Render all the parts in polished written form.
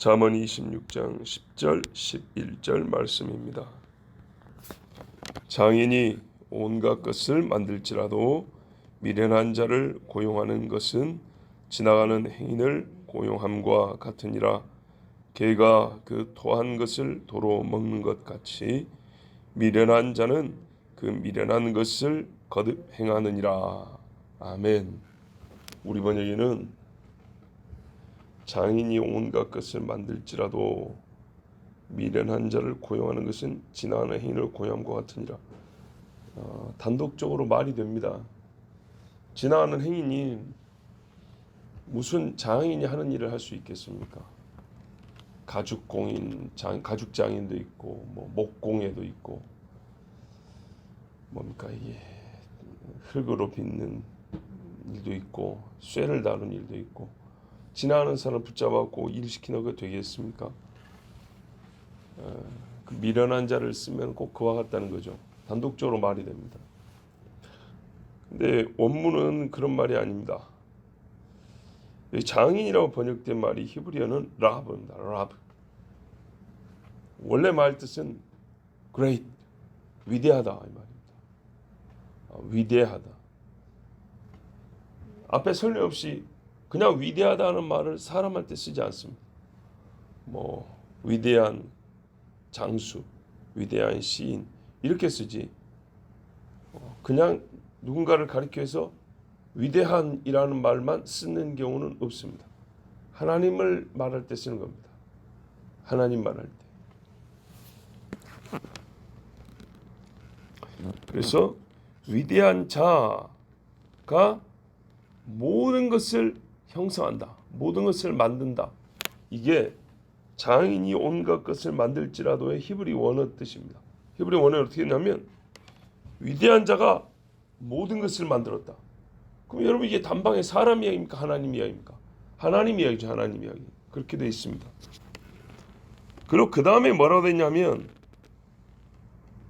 잠언 26장 10절 11절 말씀입니다. 장인이 온갖 것을 만들지라도 미련한 자를 고용하는 것은 지나가는 행인을 고용함과 같으니라. 개가 그 토한 것을 도로 먹는 것 같이 미련한 자는 그 미련한 것을 거듭 행하느니라. 아멘. 우리 번역에는 장인이 온갖 것을 만들지라도 미련한 자를 고용하는 것은 지나가는 행인을 고용함과 같으니라. 단독적으로 말이 됩니다. 지나가는 행인이 무슨 장인이 하는 일을 할 수 있겠습니까? 가죽공인, 가죽 장인도 있고, 목공예도 있고, 뭡니까 이게 흙으로 빚는 일도 있고, 쇠를 다루는 일도 있고. 지나가는 사람 붙잡아갖고 일시키는 거 되겠습니까? 그 미련한 자를 쓰면 꼭 그와 같다는 거죠. 단독적으로 말이 됩니다. 근데 원문은 그런 말이 아닙니다. 장인이라고 번역된 말이 히브리어는 라브입니다. 라브. 원래 말 뜻은 great, 위대하다 이 말입니다. 위대하다. 앞에 설명 없이 그냥 위대하다는 말을 사람한테 쓰지 않습니다. 위대한 장수, 위대한 시인 이렇게 쓰지. 그냥 누군가를 가리켜서 위대한이라는 말만 쓰는 경우는 없습니다. 하나님을 말할 때 쓰는 겁니다. 하나님 말할 때. 그래서 위대한 자가 모든 것을 형성한다. 모든 것을 만든다. 이게 장인이 온갖 것을 만들지라도의 히브리 원어 뜻입니다. 히브리 원어는 어떻게 했냐면 위대한 자가 모든 것을 만들었다. 그럼 여러분 이게 단방에 사람 이야기입니까? 하나님 이야기입니까? 하나님 이야기죠. 하나님 이야기. 그렇게 되어 있습니다. 그리고 그 다음에 뭐라고 되어 있냐면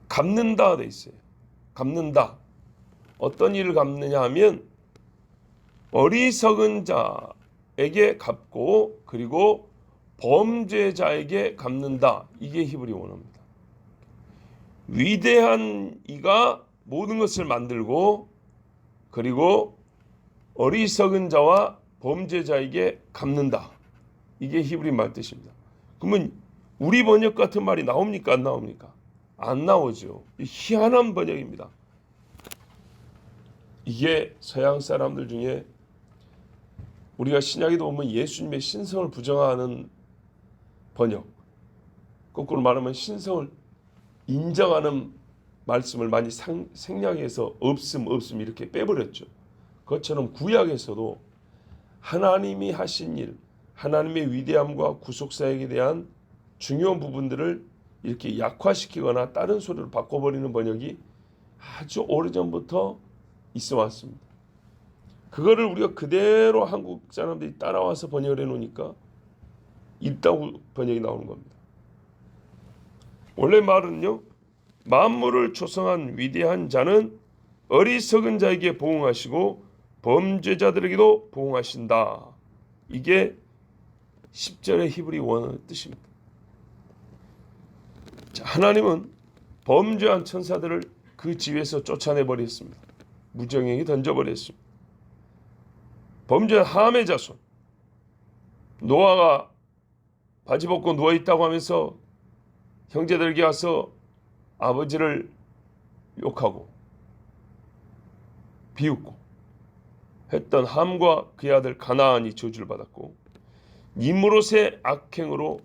갚는다 되어 있어요. 갚는다. 어떤 일을 갚느냐 하면 어리석은 자에게 갚고 그리고 범죄자에게 갚는다. 이게 히브리 원어입니다. 위대한 이가 모든 것을 만들고 그리고 어리석은 자와 범죄자에게 갚는다. 이게 히브리 말 뜻입니다. 그러면 우리 번역 같은 말이 나옵니까? 안 나옵니까? 안 나오죠. 희한한 번역입니다. 이게 서양 사람들 중에 우리가 신약에도 보면 예수님의 신성을 부정하는 번역, 거꾸로 말하면 신성을 인정하는 말씀을 많이 생략해서 없음 이렇게 빼버렸죠. 그것처럼 구약에서도 하나님이 하신 일, 하나님의 위대함과 구속사역에 대한 중요한 부분들을 이렇게 약화시키거나 다른 소리로 바꿔버리는 번역이 아주 오래전부터 있어 왔습니다. 그거를 우리가 그대로 한국 사람들이 따라와서 번역을 해놓으니까 있다고 번역이 나오는 겁니다. 원래 말은요, 만물을 조성한 위대한 자는 어리석은 자에게 보응하시고 범죄자들에게도 보응하신다. 이게 10절의 히브리 원어의 뜻입니다. 자, 하나님은 범죄한 천사들을 그 지위에서 쫓아내버렸습니다. 무정에게 던져버렸습니다. 범죄한 함의 자손, 노아가 바지 벗고 누워있다고 하면서 형제들에게 와서 아버지를 욕하고 비웃고 했던 함과 그의 아들 가나안이 저주를 받았고, 니므롯의 악행으로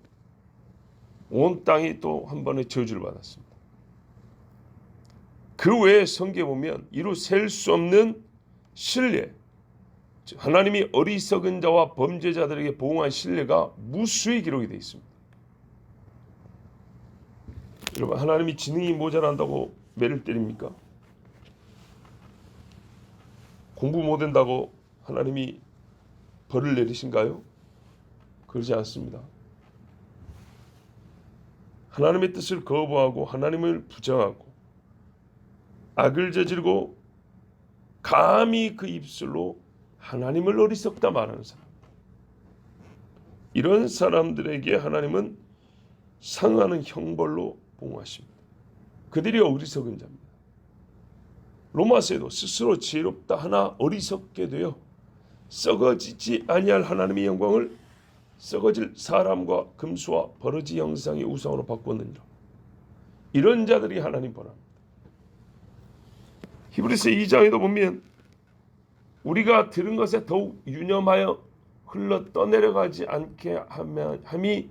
온 땅이 또 한 번의 저주를 받았습니다. 그 외에 성경에 보면 이루 셀 수 없는 신뢰, 하나님이 어리석은 자와 범죄자들에게 보응한 신뢰가 무수히 기록이 되어 있습니다. 여러분, 하나님이 지능이 모자란다고 매를 때립니까? 공부 못한다고 하나님이 벌을 내리신가요? 그러지 않습니다. 하나님의 뜻을 거부하고 하나님을 부정하고 악을 저지르고 감히 그 입술로 하나님을 어리석다 말하는 사람, 이런 사람들에게 하나님은 상하는 형벌로 봉하십니다. 그들이 어리석은 자입니다. 로마서에도 스스로 지혜롭다 하나 어리석게 되어 썩어지지 아니할 하나님의 영광을 썩어질 사람과 금수와 버러지 형상의 우상으로 바꾸느니라. 이런 자들이 하나님 벌합니다. 히브리서 2장에도 보면 우리가 들은 것에 더욱 유념하여 흘러 떠내려가지 않게 함이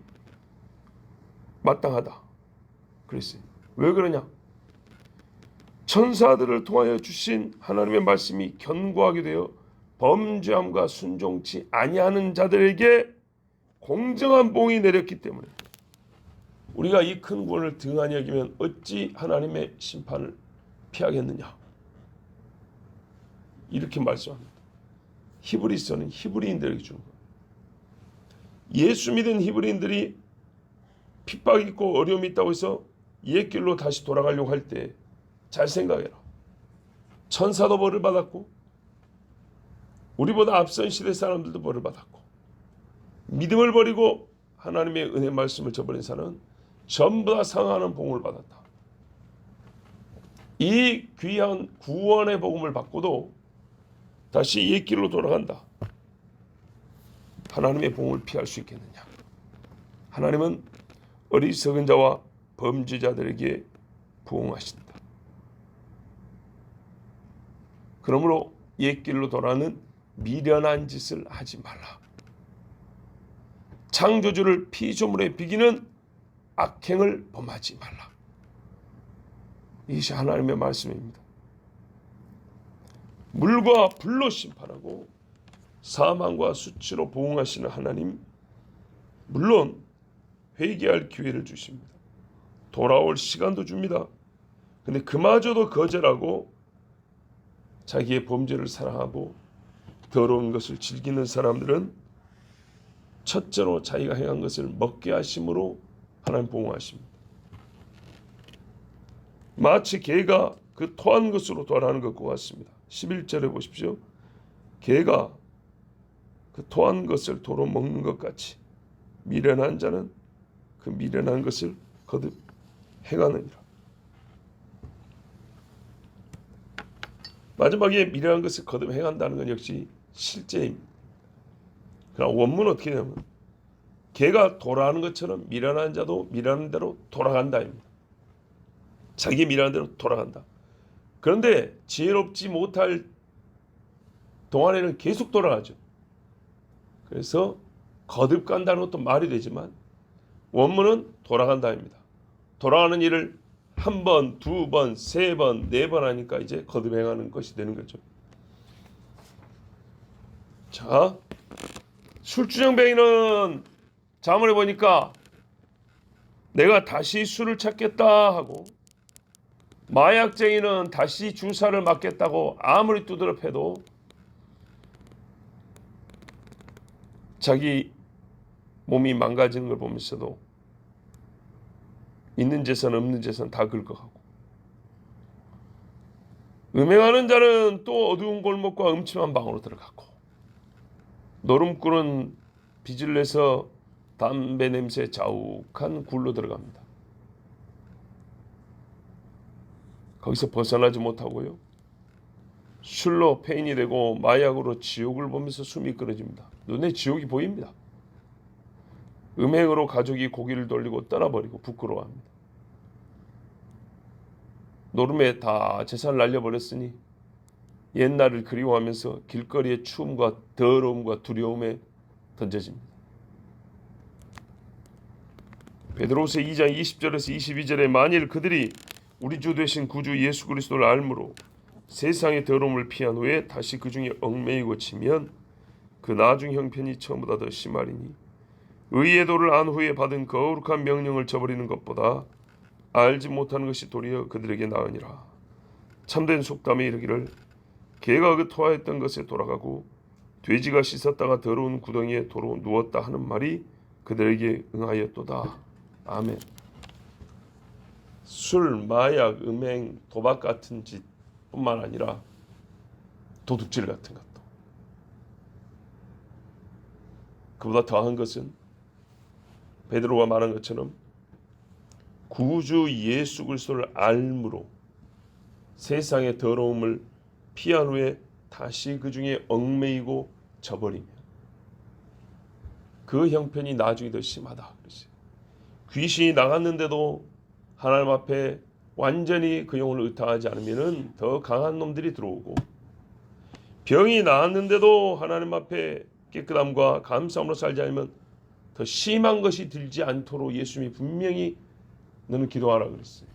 마땅하다 그랬어요. 왜 그러냐? 천사들을 통하여 주신 하나님의 말씀이 견고하게 되어 범죄함과 순종치 아니하는 자들에게 공정한 봉이 내렸기 때문에 우리가 이 큰 구원을 등한히 여기면 어찌 하나님의 심판을 피하겠느냐, 이렇게 말씀합니다. 히브리서는 히브리인들에게 주는 거예요. 예수 믿은 히브리인들이 핍박 있고 어려움이 있다고 해서 옛 길로 다시 돌아가려고 할 때 잘 생각해라. 천사도 벌을 받았고 우리보다 앞선 시대 사람들도 벌을 받았고 믿음을 버리고 하나님의 은혜 말씀을 저버린 사람은 전부 다 상하는 봉을 받았다. 이 귀한 구원의 복음을 받고도 다시 옛 길로 돌아간다. 하나님의 봉을 피할 수 있겠느냐? 하나님은 어리석은 자와 범죄자들에게 부응하신다. 그러므로 옛 길로 돌아가는 미련한 짓을 하지 말라. 창조주를 피조물에 비기는 악행을 범하지 말라. 이것이 하나님의 말씀입니다. 물과 불로 심판하고 사망과 수치로 보응하시는 하나님, 물론 회개할 기회를 주십니다. 돌아올 시간도 줍니다. 근데 그마저도 거절하고 자기의 범죄를 사랑하고 더러운 것을 즐기는 사람들은 첫째로 자기가 행한 것을 먹게 하심으로 하나님 보응하십니다. 마치 개가 그 토한 것으로 돌아가는 것과 같습니다. 11절에 보십시오. 개가 그 토한 것을 도로 먹는 것 같이 미련한 자는 그 미련한 것을 거듭 행하느니라. 마지막에 미련한 것을 거듭 행한다는 건 역시 실제입니다. 그러나 원문은 어떻게 되냐면 개가 돌아가는 것처럼 미련한 자도 미련한 대로 돌아간다입니다. 자기 미련한 대로 돌아간다. 그런데 지혜롭지 못할 동안에는 계속 돌아가죠. 그래서 거듭 간다는 것도 말이 되지만 원문은 돌아간다입니다. 돌아가는 일을 한 번, 두 번, 세 번, 네 번 하니까 이제 거듭 행하는 것이 되는 거죠. 자, 술주정뱅이는 잠을 보니까 내가 다시 술을 찾겠다 하고 마약쟁이는 다시 주사를 맞겠다고 아무리 두드려 패도 자기 몸이 망가지는 걸 보면서도 있는 재산 없는 재산 다 긁어가고, 음행하는 자는 또 어두운 골목과 음침한 방으로 들어갔고, 노름꾼은 빚을 내서 담배 냄새 자욱한 굴로 들어갑니다. 거기서 벗어나지 못하고요, 술로 폐인이 되고 마약으로 지옥을 보면서 숨이 끊어집니다. 눈에 지옥이 보입니다. 음행으로 가족이 고기를 돌리고 떠나버리고 부끄러워합니다. 노름에 다 재산을 날려버렸으니 옛날을 그리워하면서 길거리의 추움과 더러움과 두려움에 던져집니다. 베드로후서 2장 20절에서 22절에 만일 그들이 우리 주 되신 구주 예수 그리스도를 알므로 세상의 더러움을 피한 후에 다시 그 중에 얽매이고 치면 그 나중 형편이 처음보다 더 심하리니 의의 도를 안 후에 받은 거룩한 명령을 저버리는 것보다 알지 못하는 것이 도리어 그들에게 나으니라. 참된 속담에 이르기를 개가 그 토하였던 것에 돌아가고 돼지가 씻었다가 더러운 구덩이에 도로 누웠다 하는 말이 그들에게 응하였도다. 아멘. 술, 마약, 음행, 도박 같은 짓뿐만 아니라 도둑질 같은 것도, 그보다 더한 것은 베드로가 말한 것처럼 구주 예수 그리스도를 알므로 세상의 더러움을 피한 후에 다시 그 중에 얽매이고 져버리면 그 형편이 나중에 더 심하다. 귀신이 나갔는데도 하나님 앞에 완전히 그 영혼을 의탁하지 않으면 더 강한 놈들이 들어오고, 병이 나았는데도 하나님 앞에 깨끗함과 감사함으로 살지 않으면 더 심한 것이 들지 않도록 예수님이 분명히 너는 기도하라 그랬어요.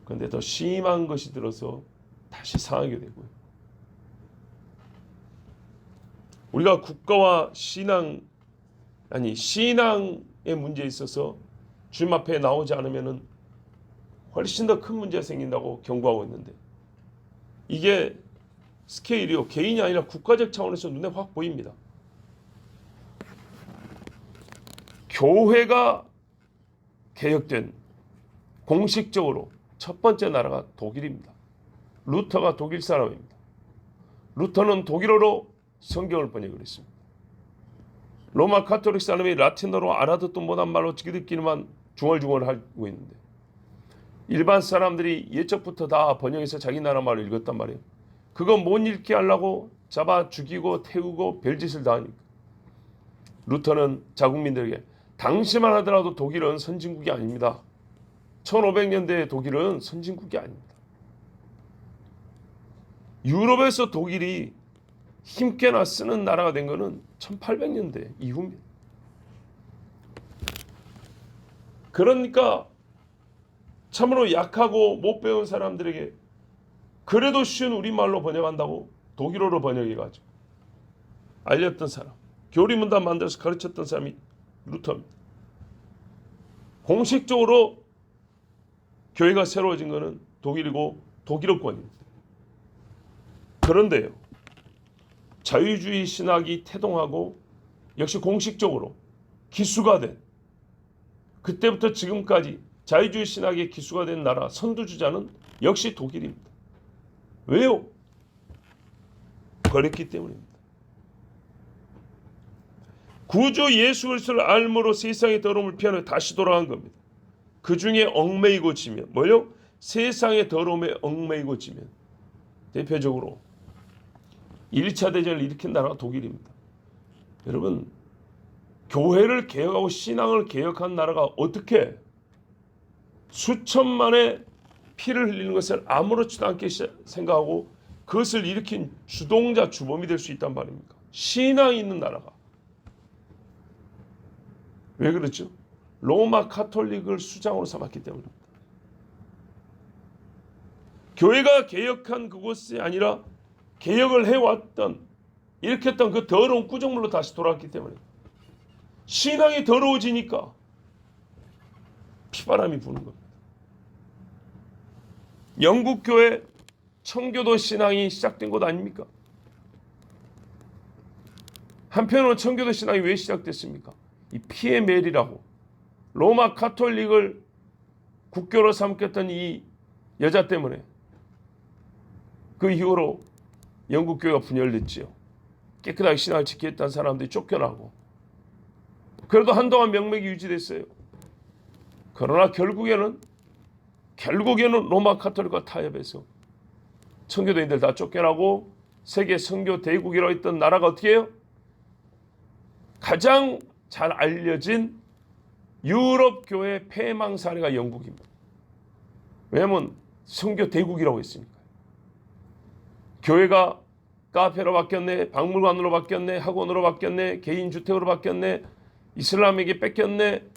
그런데 더 심한 것이 들어서 다시 상하게 되고요. 우리가 국가와 신앙의 문제에 있어서 주님 앞에 나오지 않으면 훨씬 더 큰 문제가 생긴다고 경고하고 있는데, 이게 스케일이요, 개인이 아니라 국가적 차원에서 눈에 확 보입니다. 교회가 개혁된 공식적으로 첫 번째 나라가 독일입니다. 루터가 독일 사람입니다. 루터는 독일어로 성경을 번역을 했습니다. 로마 카톨릭 사람이 라틴어로 알아듣도 못한 말로 지기들끼리만 중얼중얼 하고 있는데, 일반 사람들이 예적부터 다 번역해서 자기 나라 말을 읽었단 말이에요. 그거 못 읽게 하려고 잡아 죽이고 태우고 별짓을 다 하니까 루터는 자국민들에게 당시만 하더라도 독일은 선진국이 아닙니다. 1500년대의 독일은 선진국이 아닙니다. 유럽에서 독일이 힘께나 쓰는 나라가 된 것은 1800년대 이후입니다. 그러니까 참으로 약하고 못 배운 사람들에게 그래도 쉬운 우리말로 번역한다고 독일어로 번역해가지고 알렸던 사람, 교리문답 만들어서 가르쳤던 사람이 루터입니다. 공식적으로 교회가 새로워진 것은 독일이고 독일어권입니다. 그런데요, 자유주의 신학이 태동하고 역시 공식적으로 기수가 된, 그때부터 지금까지 자유주의 신학의 기수가 된 나라 선두주자는 역시 독일입니다. 왜요? 그랬기 때문입니다. 구주 예수 그리스도를 알므로 세상의 더러움을 피하며 다시 돌아간 겁니다. 그 중에 얽매이고 지면, 뭐요? 세상의 더러움에 얽매이고 지면, 대표적으로 1차 대전을 일으킨 나라가 독일입니다. 여러분, 교회를 개혁하고 신앙을 개혁한 나라가 어떻게 수천만의 피를 흘리는 것을 아무렇지도 않게 생각하고 그것을 일으킨 주동자, 주범이 될 수 있단 말입니까? 신앙이 있는 나라가. 왜 그렇죠? 로마 카톨릭을 수장으로 삼았기 때문입니다. 교회가 개혁한 그곳이 아니라 개혁을 해왔던, 일으켰던 그 더러운 구정물로 다시 돌아왔기 때문에 신앙이 더러워지니까 피바람이 부는 겁니다. 영국 교회 청교도 신앙이 시작된 곳 아닙니까? 한편으로 청교도 신앙이 왜 시작됐습니까? 이 피의 멜이라고 로마 카톨릭을 국교로 삼켰던 이 여자 때문에 그 이후로 영국 교회가 분열됐지요. 깨끗하게 신앙을 지켰던 사람들이 쫓겨나고, 그래도 한동안 명맥이 유지됐어요. 그러나 결국에는 로마 카톨릭과 타협해서 청교도인들 다 쫓겨나고 세계 선교 대국이라고 했던 나라가 어떻게 해요? 가장 잘 알려진 유럽 교회 폐망 사례가 영국입니다. 왜냐하면 선교 대국이라고 했으니까. 교회가 카페로 바뀌었네, 박물관으로 바뀌었네, 학원으로 바뀌었네, 개인 주택으로 바뀌었네, 이슬람에게 뺏겼네,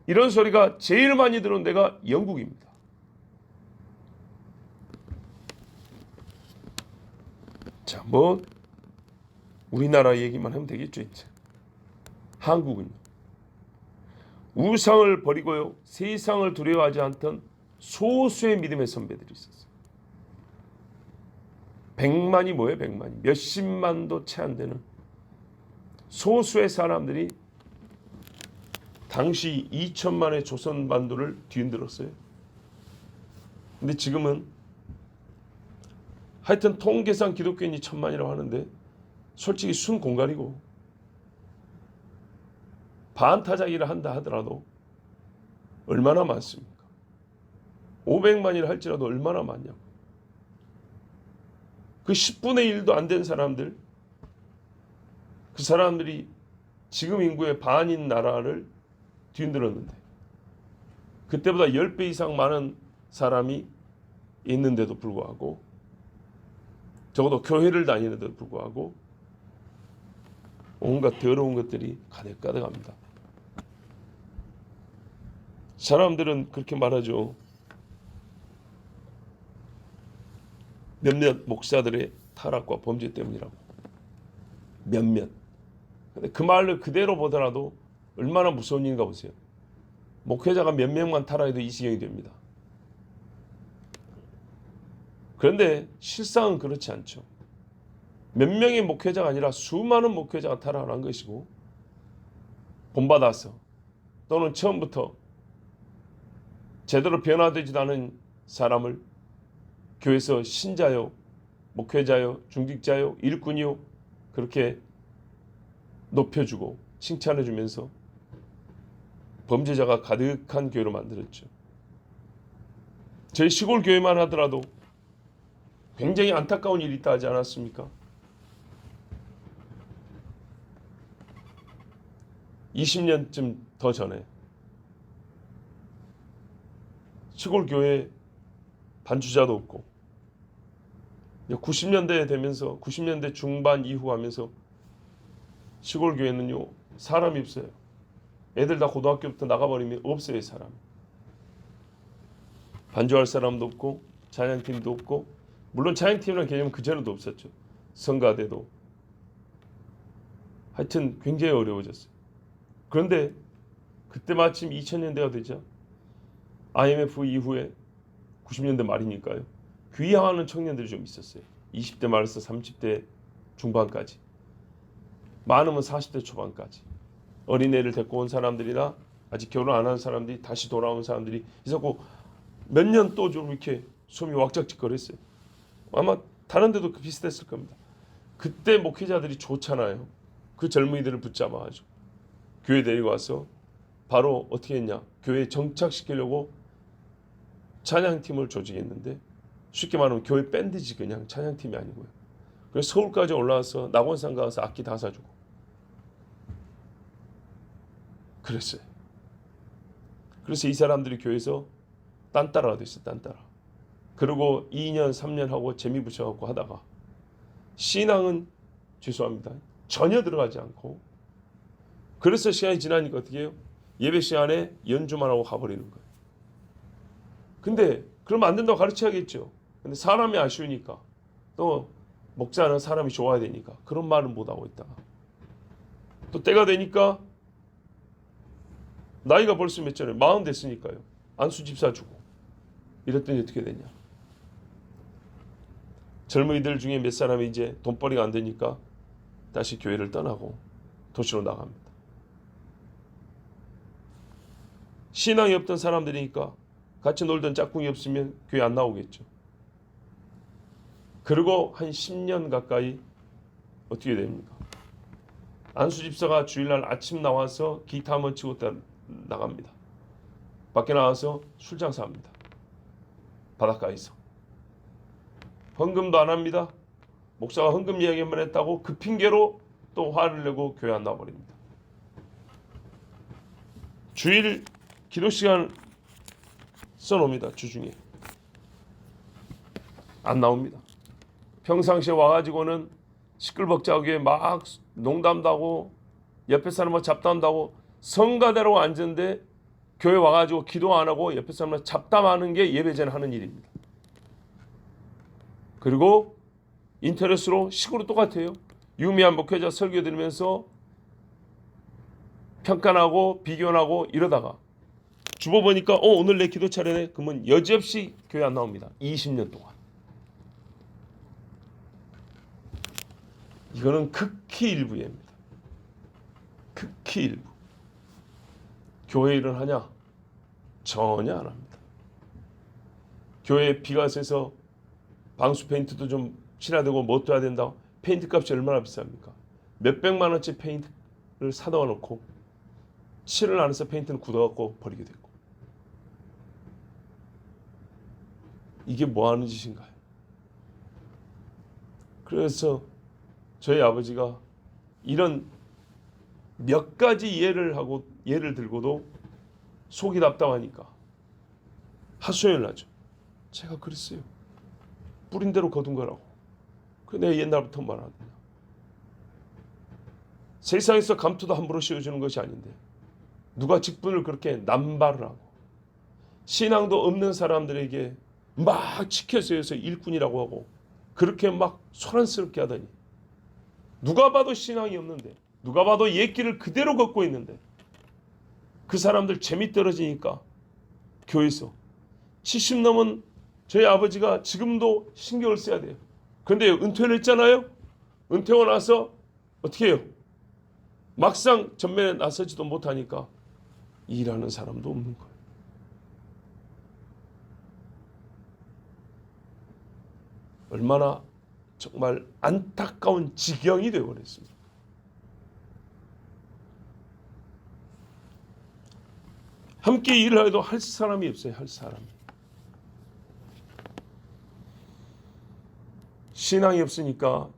이런 소리가 제일 많이 들은 데가 영국입니다. 자, 뭐 우리나라 얘기만 하면 되겠죠. 이제 한국은요, 우상을 버리고요, 세상을 두려워하지 않던 소수의 믿음의 선배들이 있었어요. 100만이 뭐예요? 100만이 몇십만도 채 안 되는 소수의 사람들이 당시 2천만의 조선 반도를 뒤흔들었어요. 근데 지금은 하여튼 통계상 기독교인이 1000만이라고 하는데 솔직히 순 공갈이고 반타작이라 한다 하더라도 얼마나 많습니까? 500만이라 할지라도 얼마나 많냐고. 그 10분의 1도 안 된 사람들, 그 사람들이 지금 인구의 반인 나라를 뒤흔들었는데 그때보다 10배 이상 많은 사람이 있는데도 불구하고, 적어도 교회를 다니는데도 불구하고 온갖 더러운 것들이 가득가득합니다. 사람들은 그렇게 말하죠. 몇몇 목사들의 타락과 범죄 때문이라고. 몇몇. 근데 그 말을 그대로 보더라도 얼마나 무서운 일인가 보세요. 목회자가 몇 명만 타락해도 이 지경이 됩니다. 그런데 실상은 그렇지 않죠. 몇 명의 목회자가 아니라 수많은 목회자가 타락을 한 것이고, 본받아서 또는 처음부터 제대로 변화되지도 않은 사람을 교회에서 신자요, 목회자요, 중직자요, 일꾼이요 그렇게 높여주고 칭찬해주면서 범죄자가 가득한 교회로 만들었죠. 저희 시골 교회만 하더라도 굉장히 안타까운 일이 있다 하지 않았습니까? 20년쯤 더 전에 시골 교회에 반주자도 없고, 90년대에 되면서 90년대 중반 이후 하면서 시골 교회는요 사람이 없어요. 애들 다 고등학교부터 나가버리면 없어요. 사람. 반주할 사람도 없고 찬양팀도 없고, 물론 찬양팀이라는 개념은 그전에도 없었죠. 성가대도. 하여튼 굉장히 어려워졌어요. 그런데 그때 마침 2000년대가 되죠. IMF 이후에 90년대 말이니까요. 귀향하는 청년들이 좀 있었어요. 20대 말에서 30대 중반까지. 많으면 40대 초반까지. 어린애를 데리고 온 사람들이나 아직 결혼 안 한 사람들이 다시 돌아온 사람들이 있었고, 몇 년 또 좀 이렇게 숨이 왁작지껄했어요. 아마 다른 데도 비슷했을 겁니다. 그때 목회자들이 좋잖아요. 그 젊은이들을 붙잡아가지고 교회 데리고 와서 바로 어떻게 했냐, 교회에 정착시키려고 찬양팀을 조직했는데, 쉽게 말하면 교회 밴드지 그냥 찬양팀이 아니고요. 그래서 서울까지 올라와서 낙원산 가서 악기 다 사주고 그랬어요. 그래서 이 사람들이 교회에서 딴따라가 됐어요. 딴따라. 그리고 2년 3년 하고 재미 붙여갖고 하다가 신앙은 죄송합니다 전혀 들어가지 않고, 그래서 시간이 지나니까 어떻게 해요? 예배 시간에 연주만 하고 가버리는 거예요. 근데 그러면 안 된다고 가르쳐야겠죠. 근데 사람이 아쉬우니까, 또 목사는 사람이 좋아야 되니까 그런 말은 못하고 있다가 또 때가 되니까, 나이가 벌써 몇 전에 40 됐으니까요. 안수 집사 주고 이랬더니 어떻게 되냐. 젊은이들 중에 몇 사람이 이제 돈벌이가 안 되니까 다시 교회를 떠나고 도시로 나갑니다. 신앙이 없던 사람들이니까 같이 놀던 짝꿍이 없으면 교회 안 나오겠죠. 그리고 한 10년 가까이 어떻게 됩니까? 안수 집사가 주일날 아침 나와서 기타 한번 치고 나갑니다. 밖에 나와서 술 장사합니다. 바닷가에서. 헌금도 안 합니다. 목사가 헌금 이야기만 했다고 그 핑계로 또 화를 내고 교회 안 나와버립니다. 주일 기도 시간 써놓습니다. 주중에. 안 나옵니다. 평상시에 와가지고는 시끌벅적하게 막 농담도 하고 옆에 사람을 잡담한다고 성가대로 앉은데, 교회 와가지고 기도 안 하고 옆에 사람을 잡담하는 게 예배 전에 하는 일입니다. 그리고 인터넷으로 식으로 똑같아요. 유미한 목회자 설교 들으면서 평가하고 비교하고 이러다가 주보 보니까 오늘 내 기도 차례네. 그러면 여지없이 교회 안 나옵니다. 20년 동안. 이거는 극히 일부입니다. 극히 일부. 교회 일을 하냐? 전혀 안 합니다. 교회에 비가 새서 방수 페인트도 좀 칠해야 되고 뭐 또 해야 된다. 페인트 값이 얼마나 비쌉니까? 몇백만 원짜리 페인트를 사다 놓고 칠을 안 해서 페인트는 굳어갖고 버리게 됐고. 이게 뭐 하는 짓인가요? 그래서 저희 아버지가 이런 몇 가지 예를 들고도 속이 답답하니까 하소연을 하죠. 제가 그랬어요. 뿌린 대로 거둔 거라고. 그 내가 옛날부터 말한다. 세상에서 감투도 함부로 씌워주는 것이 아닌데 누가 직분을 그렇게 남발을 하고 신앙도 없는 사람들에게 막 치켜세워서 일꾼이라고 하고 그렇게 막 소란스럽게 하더니 누가 봐도 신앙이 없는데 누가 봐도 옛길을 그대로 걷고 있는데 그 사람들 재미 떨어지니까 교회에서 70 넘은 저희 아버지가 지금도 신경을 써야 돼요. 그런데 은퇴를 했잖아요. 은퇴하고 나서 어떻게 해요? 막상 전면에 나서지도 못하니까 일하는 사람도 없는 거예요. 얼마나 정말 안타까운 지경이 되어버렸습니다. 함께 일을 해도 할 사람이 없어요. 할 사람이. 신앙이 없으니까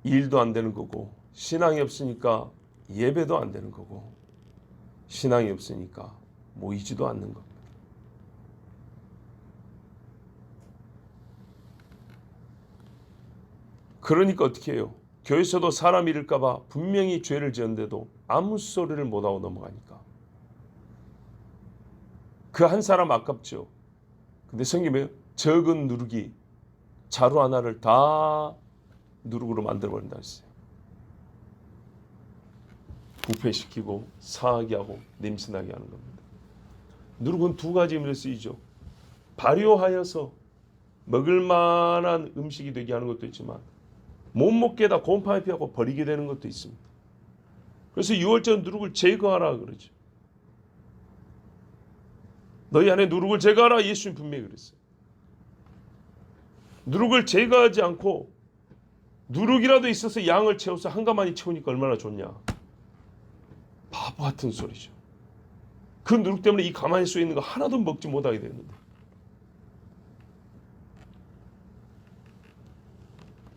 일도 안 되는 거고 신앙이 없으니까 예배도 안 되는 거고 신앙이 없으니까 모이지도 않는 겁니다. 그러니까 어떻게 해요? 교회에서도 사람 잃을까 봐 분명히 죄를 지었는데도 아무 소리를 못하고 넘어가니까 그 한 사람 아깝죠. 근데 성경에 적은 누룩이 자루 하나를 다 누룩으로 만들어버린다 했어요. 부패시키고 상하게 하고 냄새나게 하는 겁니다. 누룩은 두 가지 의미로 쓰이죠. 발효하여서 먹을 만한 음식이 되게 하는 것도 있지만 못 먹게 하다 곰팡이 피하고 버리게 되는 것도 있습니다. 그래서 6월절 누룩을 제거하라 그러죠. 너희 안에 누룩을 제거하라 예수님 분명히 그랬어요. 누룩을 제거하지 않고 누룩이라도 있어서 양을 채워서 한가마니 채우니까 얼마나 좋냐. 바보 같은 소리죠. 그 누룩 때문에 이 가만히 쏘여 있는 거 하나도 먹지 못하게 되는데.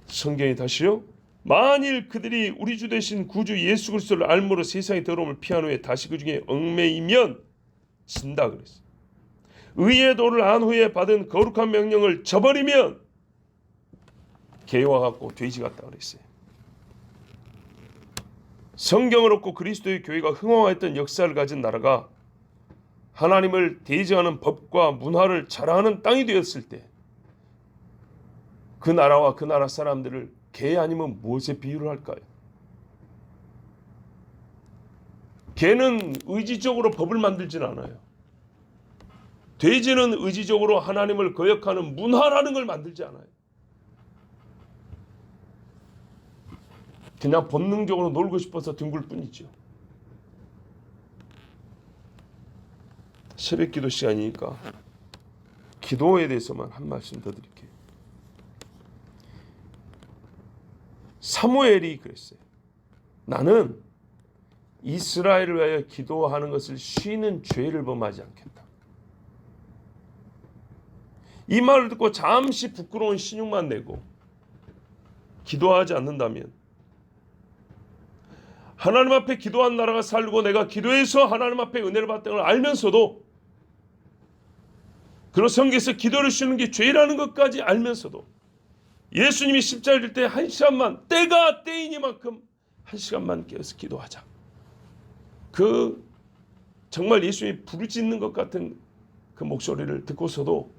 성경이 다시요. 만일 그들이 우리 주 되신 구주 예수 그리스도를 알므로 세상의 더러움을 피한 후에 다시 그 중에 얽매이면 진다 그랬어요. 의의 도를 안 후에 받은 거룩한 명령을 저버리면 개와 같고 돼지 같다 그랬어요. 성경을 얻고 그리스도의 교회가 흥왕했던 역사를 가진 나라가 하나님을 대적하는 법과 문화를 자랑하는 땅이 되었을 때 그 나라와 그 나라 사람들을 개 아니면 무엇에 비유를 할까요? 개는 의지적으로 법을 만들진 않아요. 돼지는 의지적으로 하나님을 거역하는 문화라는 걸 만들지 않아요. 그냥 본능적으로 놀고 싶어서 뒹굴 뿐이죠. 새벽 기도 시간이니까 기도에 대해서만 한 말씀 더 드릴게요. 사무엘이 그랬어요. 나는 이스라엘을 위하여 기도하는 것을 쉬는 죄를 범하지 않겠다. 이 말을 듣고 잠시 부끄러운 신용만 내고 기도하지 않는다면 하나님 앞에 기도한 나라가 살고 내가 기도해서 하나님 앞에 은혜를 받던 걸 알면서도 그런 성경에서 기도를 쉬는 게 죄라는 것까지 알면서도 예수님이 십자가를 질 때 1시간만 때가 때이니만큼 1시간만 깨어서 기도하자. 그 정말 예수님이 부르짖는 것 같은 그 목소리를 듣고서도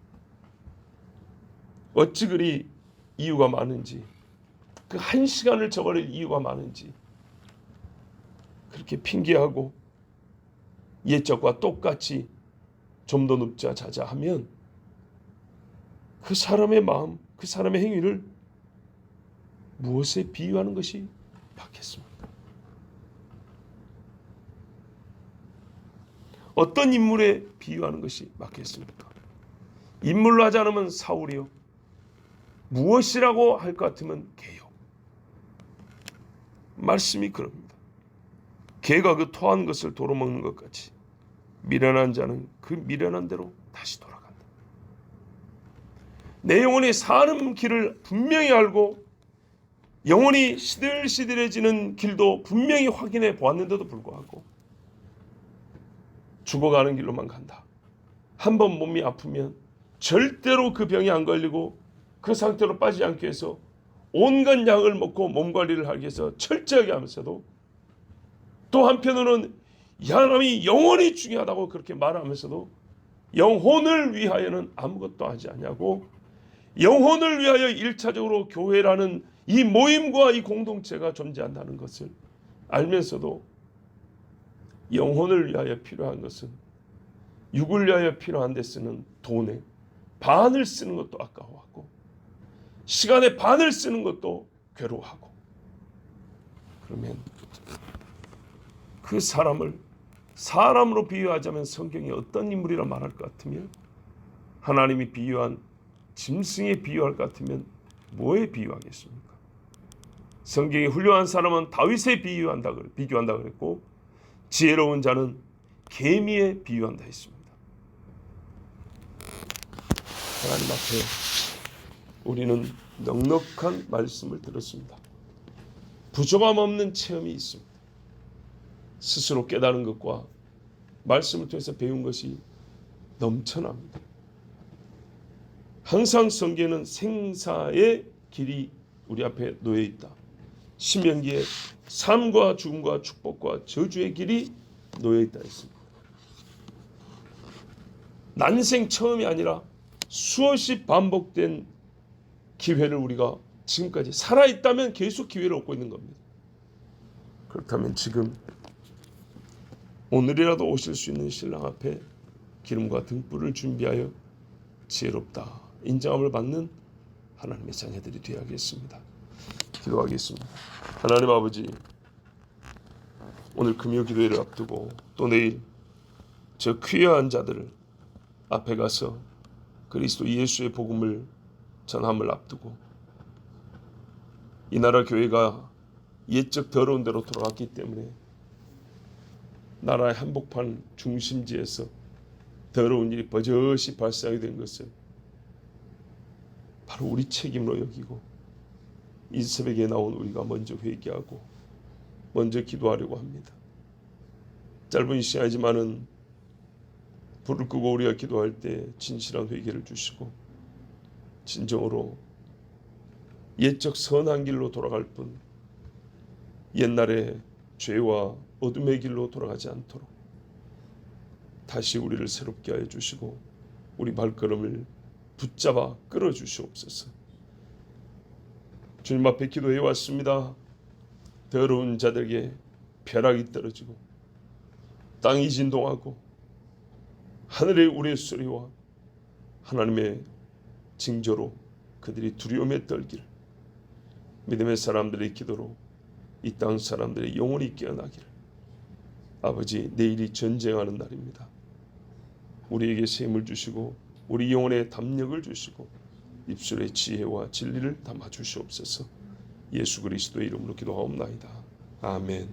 어찌 그리 이유가 많은지 그 1시간을 저버릴 이유가 많은지 그렇게 핑계하고 옛적과 똑같이 좀 더 눕자 자자 하면 그 사람의 마음, 그 사람의 행위를 무엇에 비유하는 것이 맞겠습니까? 어떤 인물에 비유하는 것이 맞겠습니까? 인물로 하지 않으면 사울이요. 무엇이라고 할 것 같으면 개요. 말씀이 그럽니다. 개가 그 토한 것을 도로 먹는 것 같이 미련한 자는 그 미련한 대로 다시 돌아간다. 내 영혼이 사는 길을 분명히 알고 영혼이 시들시들해지는 길도 분명히 확인해 보았는데도 불구하고 죽어가는 길로만 간다. 한번 몸이 아프면 절대로 그 병이 안 걸리고 그 상태로 빠지지 않기 위해서 온갖 약을 먹고 몸 관리를 하기 위해서 철저하게 하면서도 또 한편으로는 하나님이 영혼이 중요하다고 그렇게 말하면서도 영혼을 위하여는 아무것도 하지 않냐고, 영혼을 위하여 1차적으로 교회라는 이 모임과 이 공동체가 존재한다는 것을 알면서도 영혼을 위하여 필요한 것은 육을 위하여 필요한 데 쓰는 돈의 반을 쓰는 것도 아까워하고 시간의 반을 쓰는 것도 괴로워하고, 그러면 그 사람을 사람으로 비유하자면 성경이 어떤 인물이라 말할 것 같으면, 하나님이 비유한 짐승에 비유할 것 같으면 뭐에 비유하겠습니까? 성경이 훌륭한 사람은 다윗에 비교한다 그랬고 지혜로운 자는 개미에 비유한다 했습니다. 하나님 앞에 우리는 넉넉한 말씀을 들었습니다. 부족함 없는 체험이 있습니다. 스스로 깨달은 것과 말씀을 통해서 배운 것이 넘쳐납니다. 항상 성경에는 생사의 길이 우리 앞에 놓여 있다. 신명기에 삶과 죽음과 축복과 저주의 길이 놓여 있다 했습니다. 난생 처음이 아니라 수없이 반복된 기회를 우리가 지금까지 살아있다면 계속 기회를 얻고 있는 겁니다. 그렇다면 지금 오늘이라도 오실 수 있는 신랑 앞에 기름과 등불을 준비하여 지혜롭다 인정함을 받는 하나님의 자녀들이 되어야겠습니다. 기도하겠습니다. 하나님 아버지, 오늘 금요 기도회를 앞두고 또 내일 저 귀한 자들을 앞에 가서 그리스도 예수의 복음을 전함을 앞두고 이 나라 교회가 옛적 더러운 대로 돌아갔기 때문에 나라의 한복판 중심지에서 더러운 일이 버젓이 발생하게 된 것을 바로 우리 책임으로 여기고 이 새벽에 나온 우리가 먼저 회개하고 먼저 기도하려고 합니다. 짧은 시간이지만은 불을 끄고 우리가 기도할 때 진실한 회개를 주시고 진정으로 옛적 선한 길로 돌아갈 뿐 옛날의 죄와 어둠의 길로 돌아가지 않도록 다시 우리를 새롭게 하여 주시고 우리 발걸음을 붙잡아 끌어 주시옵소서. 주님 앞에 기도해 왔습니다. 더러운 자들에게 벼락이 떨어지고 땅이 진동하고 하늘의 우레소리와 하나님의 징조로 그들이 두려움에 떨기를, 믿음의 사람들의 기도로 이 땅 사람들의 영혼이 깨어나기를. 아버지, 내일이 전쟁하는 날입니다. 우리에게 셈을 주시고 우리 영혼에 담력을 주시고 입술에 지혜와 진리를 담아 주시옵소서. 예수 그리스도의 이름으로 기도하옵나이다. 아멘.